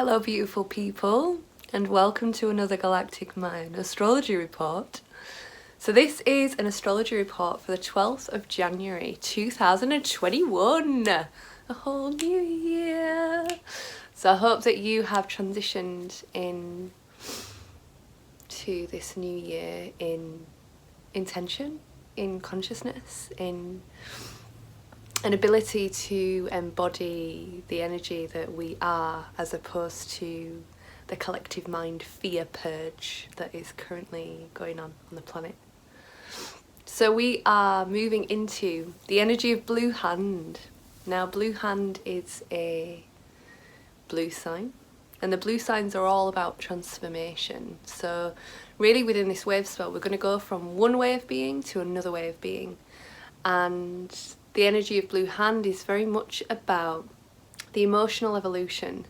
Hello beautiful people, and welcome to another Galactic Mayan astrology report. So this is an astrology report for the 12th of January 2021, a whole new year. So I hope that you have transitioned in to this new year in intention, in consciousness, in an ability to embody the energy that we are, as opposed to the collective mind fear purge that is currently going on the planet. So we are moving into the energy of Blue Hand. Now Blue Hand is a blue sign, and the blue signs are all about transformation. So really within this Wavespell we're going to go from one way of being to another way of being, and the energy of Blue Hand is very much about the emotional evolution.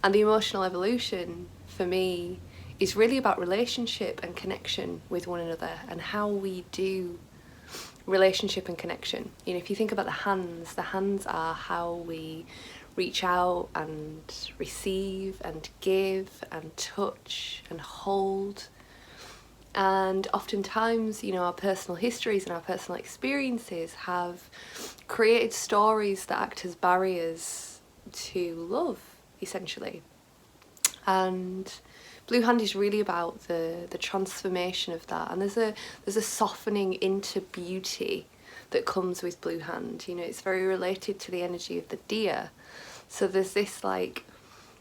And the emotional evolution for me is really about relationship and connection with one another, and how we do relationship and connection. You know, if you think about the hands are how we reach out and receive and give and touch and hold. And oftentimes, you know, our personal histories and our personal experiences have created stories that act as barriers to love, essentially. And Blue Hand is really about the transformation of that. And there's a softening into beauty that comes with Blue Hand. You know, it's very related to the energy of the deer. So there's this like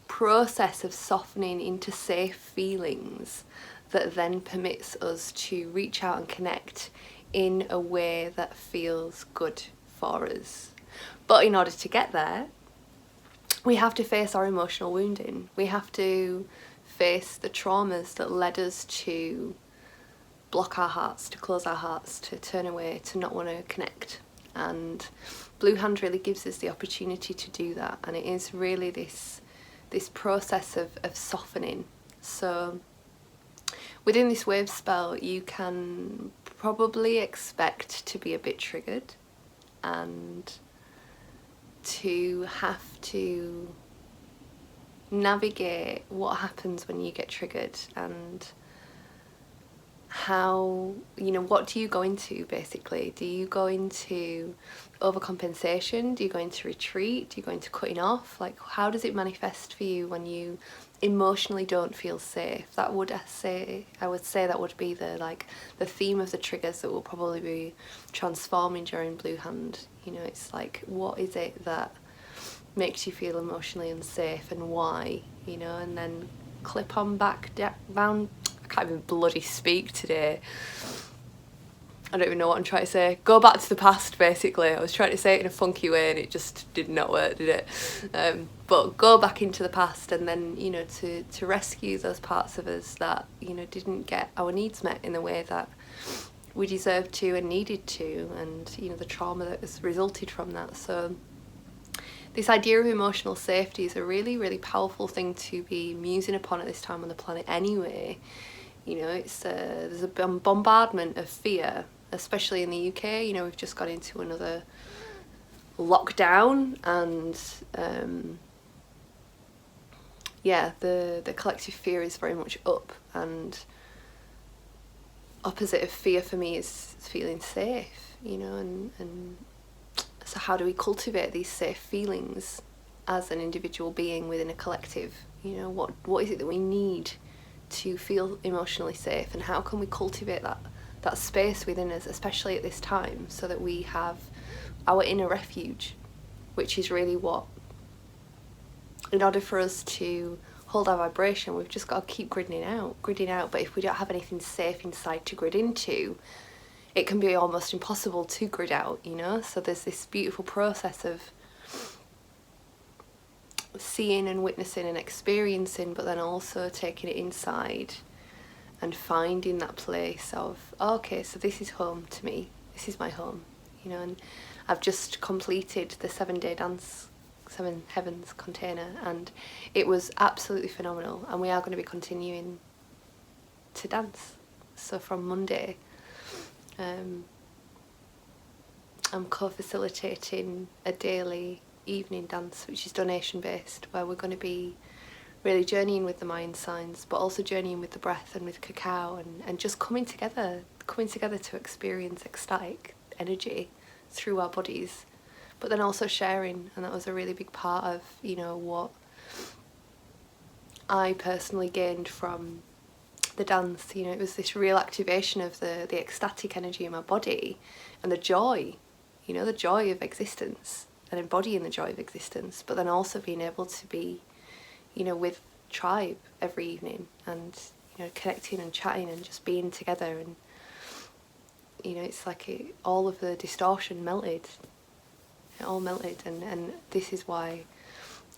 process of softening into safe feelings that then permits us to reach out and connect in a way that feels good for us. But in order to get there, we have to face our emotional wounding. We have to face the traumas that led us to block our hearts, to close our hearts, to turn away, to not want to connect. And Blue Hand really gives us the opportunity to do that. And it is really this process of softening. So within this wave spell, you can probably expect to be a bit triggered and to have to navigate what happens when you get triggered, and how, you know, what do you go into basically? Do you go into overcompensation? Do you go into retreat? Do you go into cutting off? Like, how does it manifest for you when you emotionally don't feel safe? I would say that would be the theme of the triggers that will probably be transforming during Blue Hand. You know, it's like, what is it that makes you feel emotionally unsafe and why? You know, and then clip on back down. I can't even bloody speak today. I don't even know what I'm trying to say. Go back to the past, basically. I was trying to say it in a funky way and it just did not work, did it? But go back into the past, and then, you know, to rescue those parts of us that, you know, didn't get our needs met in the way that we deserved to and needed to, and, you know, the trauma that has resulted from that. So this idea of emotional safety is a really, really powerful thing to be musing upon at this time on the planet anyway. You know, it's there's a bombardment of fear, especially in the UK. You know, we've just got into another lockdown, and yeah, the collective fear is very much up, and opposite of fear for me is feeling safe, you know, and so how do we cultivate these safe feelings as an individual being within a collective? You know, what is it that we need to feel emotionally safe, and how can we cultivate that space within us, especially at this time, so that we have our inner refuge, which is really what, in order for us to hold our vibration, we've just got to keep gridding out. But if we don't have anything safe inside to grid into, it can be almost impossible to grid out, you know. So there's this beautiful process of seeing and witnessing and experiencing, but then also taking it inside and finding that place of, okay, so this is home to me, this is my home, you know. And I've just completed the 7-day dance, 7 Heavens container, and it was absolutely phenomenal, and we are going to be continuing to dance. So from Monday, I'm co-facilitating a daily evening dance, which is donation based, where we're going to be really journeying with the Mayan signs, but also journeying with the breath and with cacao, and just coming together to experience ecstatic energy through our bodies, but then also sharing. And that was a really big part of, you know, what I personally gained from the dance. You know, it was this real activation of the ecstatic energy in my body, and the joy, you know, the joy of existence and embodying the joy of existence, but then also being able to be, you know, with tribe every evening, and, you know, connecting and chatting and just being together. And, you know, it's like all of the distortion melted. It all melted, and this is why,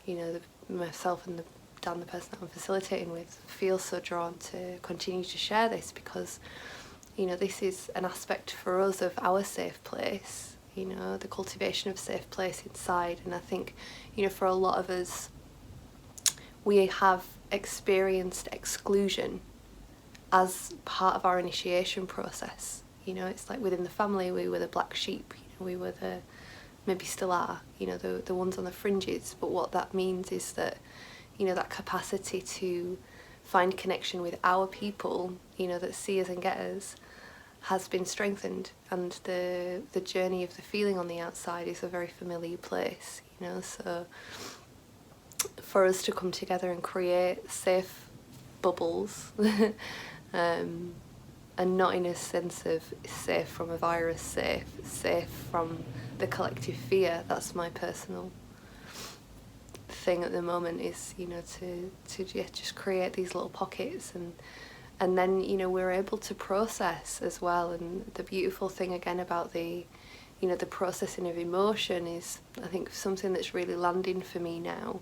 you know, myself and Dan, the person that I'm facilitating with, feel so drawn to continue to share this, because, you know, this is an aspect for us of our safe place, you know, the cultivation of safe place inside. And I think, you know, for a lot of us, we have experienced exclusion as part of our initiation process. You know, it's like within the family, we were the black sheep, you know, we were maybe still are, you know, the ones on the fringes. But what that means is that, you know, that capacity to find connection with our people, you know, that see us and get us, has been strengthened. And the journey of the feeling on the outside is a very familiar place, you know. So for us to come together and create safe bubbles, and not in a sense of safe from a virus, safe from the collective fear. That's my personal thing at the moment, is, you know, to just create these little pockets, and then, you know, we're able to process as well. And the beautiful thing again about the, you know, the processing of emotion is, I think, something that's really landing for me now,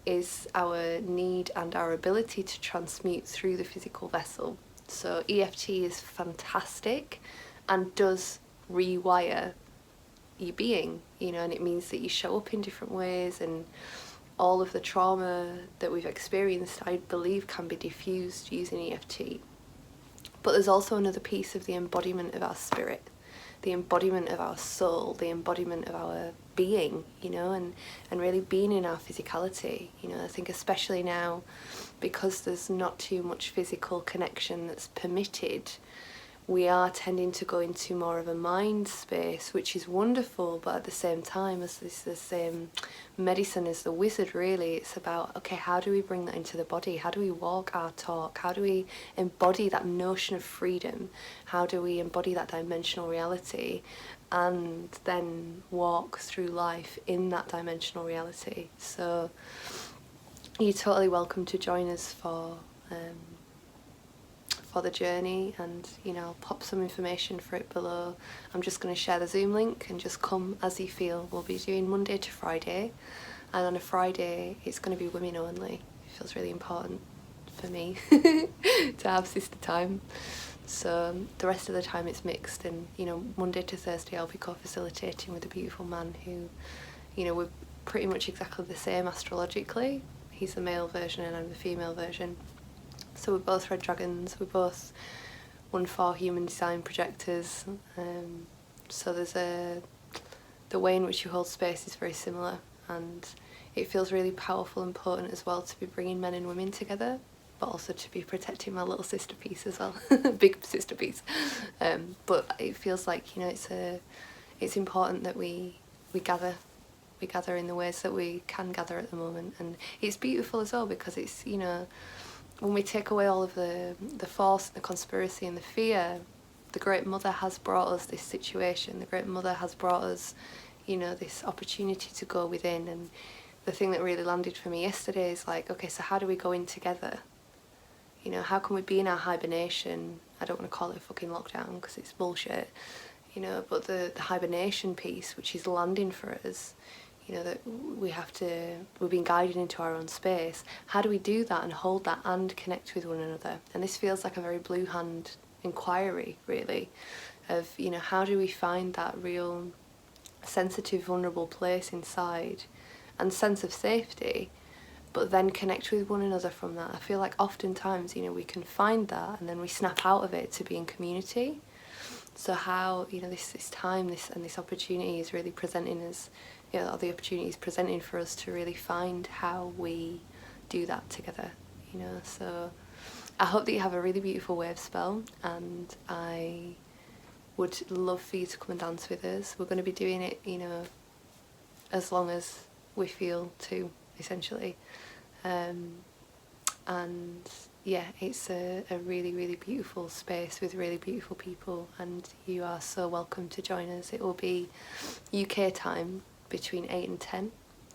is our need and our ability to transmute through the physical vessel. So EFT is fantastic and does rewire your being, you know, and it means that you show up in different ways, and all of the trauma that we've experienced, I believe, can be diffused using EFT. But there's also another piece of the embodiment of our spirit, the embodiment of our soul, the embodiment of our being, you know, and really being in our physicality. You know, I think especially now, because there's not too much physical connection that's permitted, we are tending to go into more of a mind space, which is wonderful, but at the same time, as this the same medicine as the wizard, really. It's about, okay, how do we bring that into the body? How do we walk our talk? How do we embody that notion of freedom? How do we embody that dimensional reality, and then walk through life in that dimensional reality? So you're totally welcome to join us for the journey, and, you know, I'll pop some information for it below. I'm just going to share the Zoom link, and just come as you feel. We'll be doing Monday to Friday, and on a Friday it's going to be women only. It feels really important for me to have sister time. So the rest of the time it's mixed, and, you know, Monday to Thursday I'll be co-facilitating with a beautiful man who, you know, we're pretty much exactly the same astrologically. He's the male version and I'm the female version. So we're both red dragons, we're both 1/4 human design projectors. So there's the way in which you hold space is very similar, and it feels really powerful and potent as well to be bringing men and women together, but also to be protecting my little sister piece as well, big sister piece. But it feels like, you know, it's important that we gather in the ways that we can gather at the moment. And it's beautiful as well, because it's, you know, when we take away all of the force, the conspiracy and the fear, the Great Mother has brought us this situation. The Great Mother has brought us, you know, this opportunity to go within. And the thing that really landed for me yesterday is like, okay, so how do we go in together? You know, how can we be in our hibernation? I don't want to call it fucking lockdown because it's bullshit, you know, but the hibernation piece, which is landing for us, you know, that we're being guided into our own space. How do we do that and hold that and connect with one another? And this feels like a very blue hand inquiry, really, of, you know, how do we find that real sensitive, vulnerable place inside and sense of safety, but then connect with one another from that. I feel like oftentimes, you know, we can find that and then we snap out of it to be in community. So how, you know, this time, this opportunity is really presenting us, you know, the opportunity is presenting for us to really find how we do that together, you know. So I hope that you have a really beautiful Wavespell, and I would love for you to come and dance with us. We're going to be doing it, you know, as long as we feel to, essentially. And yeah, it's a really, really beautiful space with really beautiful people, and you are so welcome to join us. It will be UK time between 8 and 10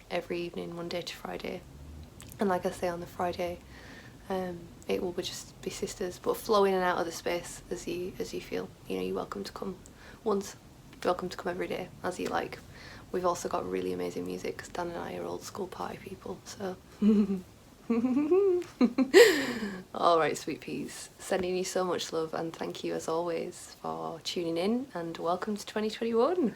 every evening, Monday to Friday. And like I say, on the Friday, it will just be sisters, but flow in and out of the space as you feel. You know, you're welcome to come once, you're welcome to come every day, as you like. We've also got really amazing music, because Dan and I are old school party people, so... Alright, sweet peas, sending you so much love, and thank you as always for tuning in, and welcome to 2021.